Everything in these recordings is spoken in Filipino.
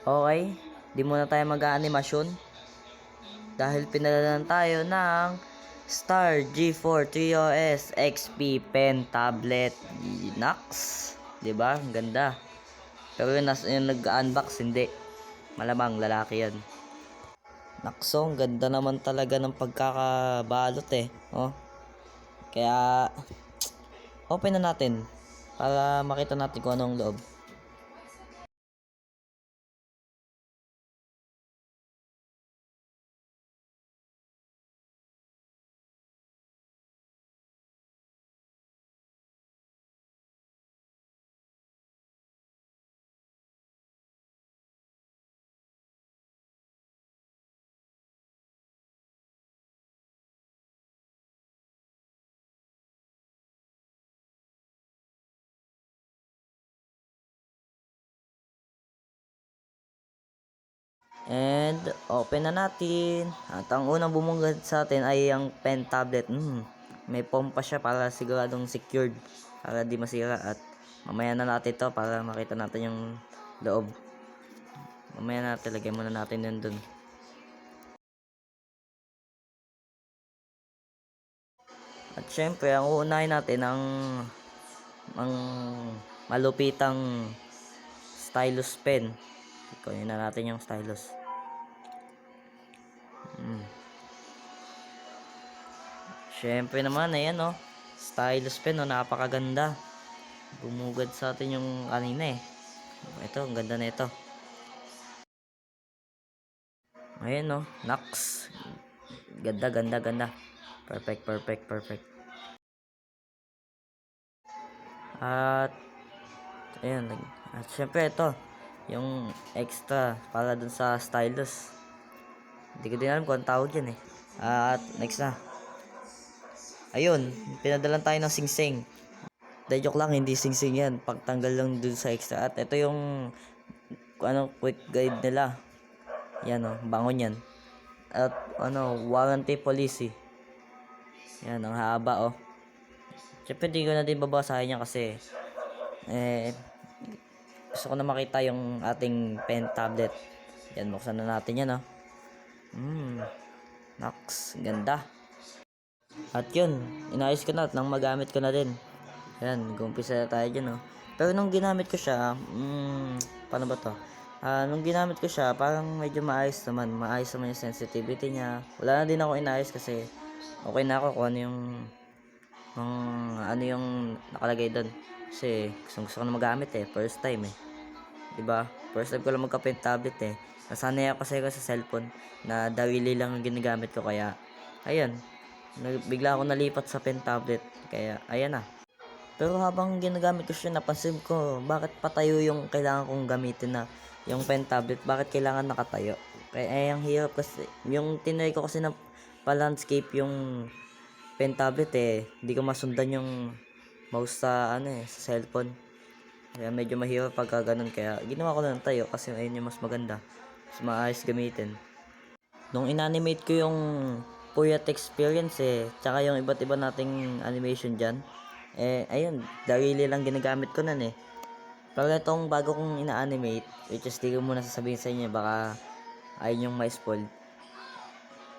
Okay, di muna tayo mag-aanimasyon dahil pinadala tayo ng Star G4 3OS XP Pen Tablet Linax. 'Di ba? Ang ganda. Pero yung nag-unbox hindi. Malamang lalaki 'yan. Nakso, ang ganda naman talaga ng pagkakabalot eh. Oh. Kaya open na natin para makita natin kung anong loob. And open na natin. At ang unang bumungad sa atin ay ang pen tablet. May foam pa siya para siguradong secured para di masira. At mamaya na natin to para makita natin yung loob. Mamaya natin, lagay muna natin yun dun. At syempre, ang uunahin natin ang malupitang stylus pen. Kunin na natin yung stylus. Syempre naman, ayan oh. Stylus pen oh, napakaganda. Bumugad sa atin yung kanina eh. Ito, ang ganda na ito. Ayan oh, Nax. Ganda, ganda, ganda. Perfect, perfect, perfect. At ayan, at syempre ito, yung extra para dun sa stylus. Hindi ko din alam kung ang tawag yan eh. At next na. Ayun, pinadalan tayo ng singsing. Dahil joke lang, hindi singsing yan. Pagtanggal lang dun sa extra. At ito yung quick guide nila. Yan o, bangon yan. At warranty policy. Yan, ang haba o. Siyempre di ko na din babasahin yan kasi gusto ko na makita yung ating pen tablet. Yan, buksan na natin yan o. Nax, ganda. At yun, inayos ko na at nang magamit ko na din. Yan, gumpisa na tayo dyan, oh. Pero nung ginamit ko siya, paano ba to? Nung ginamit ko siya, parang medyo maayos naman. Maayos naman yung sensitivity niya. Wala na din ako inayos kasi okay na ako kung ano yung nakalagay doon. Kasi gusto ko na magamit eh. First time eh. Diba? First time ko lang magka-pen tablet eh. Nasanay ako kasi sa cellphone na dawili lang ang ginagamit ko. Kaya, ayan. Bigla ako nalipat sa pen tablet. Kaya, ayan na. Pero habang ginagamit ko siya, napansin ko bakit patayo yung kailangan kong gamitin na yung pen tablet, bakit kailangan nakatayo. Kaya ang hirap kasi, yung tinry ko kasi na pa-landscape yung pen tablet eh, hindi ko masundan yung mouse sa sa cellphone. Kaya medyo mahirap pagka ganun, kaya ginawa ko na ng tayo kasi ayun yung mas maganda. Mas maayos gamitin. Nung inanimate ko yung Puyat Experience tsaka yung iba't iba nating animation dyan, ayun, darili lang ginagamit ko nun eh. Pero itong bago kong ina-animate, which is di ko muna sasabihin sa inyo, baka ayun yung may spoil.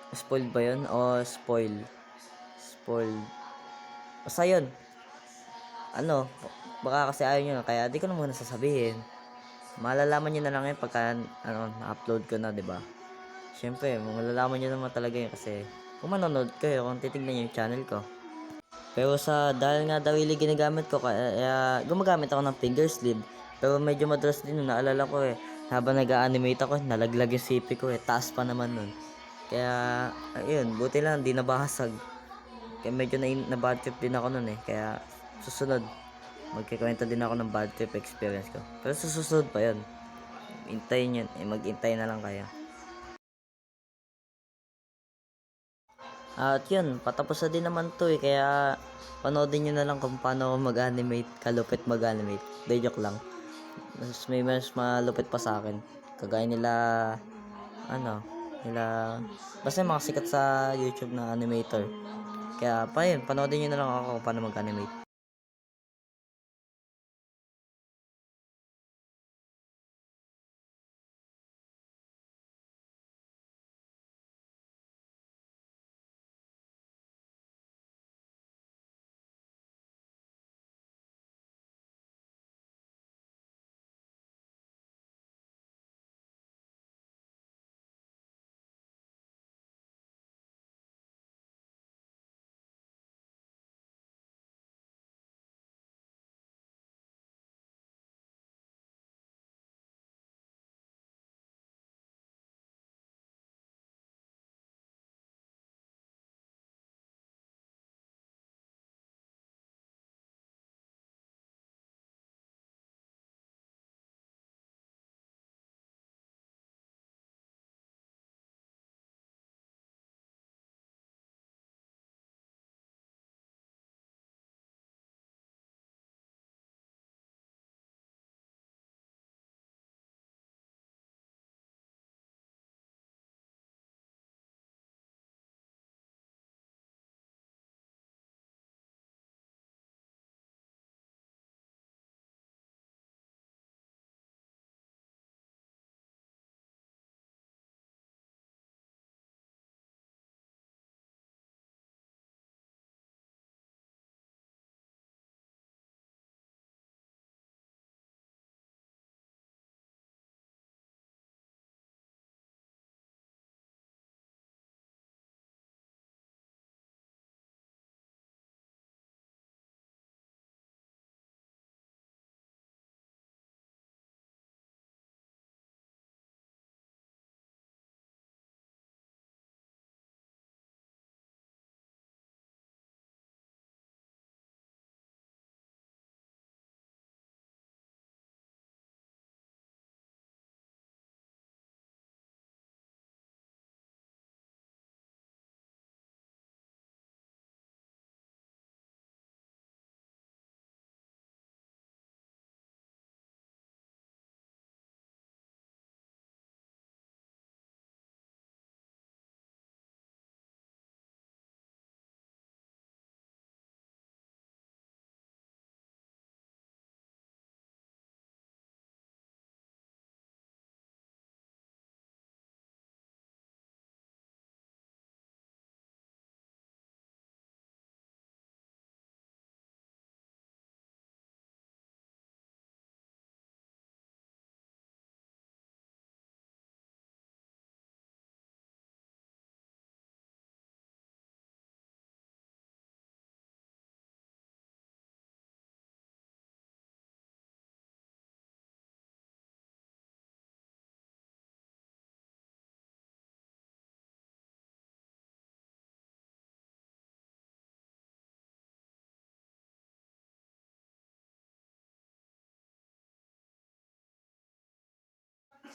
Spoil ba yun? O spoil? Spoil. Basta yun. Baka kasi ayaw nyo, kaya di ko na muna sasabihin. Malalaman nyo na lang yun pagka na-upload ko na, 'di ba? Siyempre, malalaman nyo naman talaga yun kasi kung manonood kayo, kung titignan nyo yung channel ko. Pero dahil nga dawili ginagamit ko, kaya gumagamit ako ng finger sleeve. Pero medyo madalas din nun, naalala ko habang nag-animate ako, nalaglag yung CP ko taas pa naman nun. Kaya, ayun, buti lang, di nabahasag. Kaya medyo na bad trip din ako nun kaya, susunod, magkikwento din ako ng bad trip experience ko. Pero susunod pa yun. Hintayin yun, mag-intay na lang kayo. At yun, patapos na din naman to kaya panoodin nyo na lang kung paano mag-animate, kalupit mag-animate. Day joke lang. May mas malupit pa sa akin. Kagaya nila, ano, nila, basta mga sikat sa YouTube na animator. Kaya pa yun, panoodin nyo na lang ako kung paano mag-animate.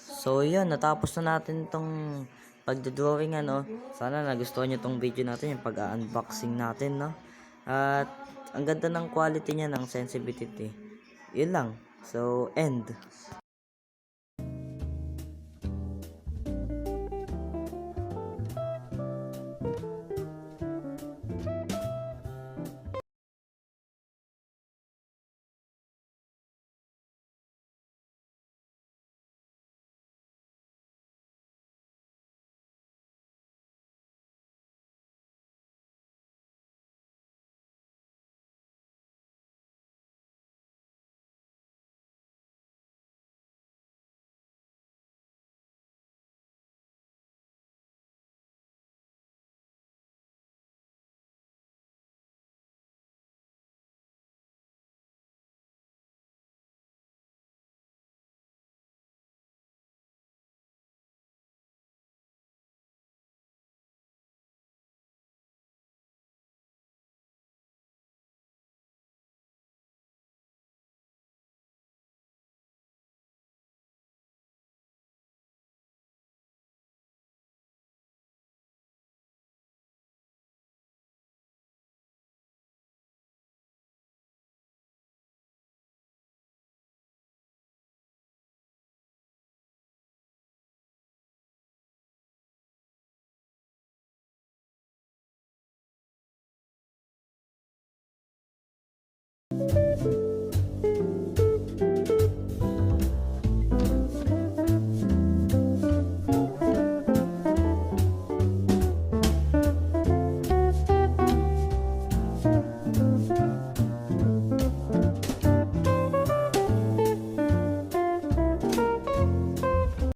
So yun, natapos na natin tong pagdodrawing ano. Sana nagustuhan nyo tong video natin, yung pag-unboxing natin, no? At ang ganda ng quality niya, ng sensitivity. Yun lang. So, end.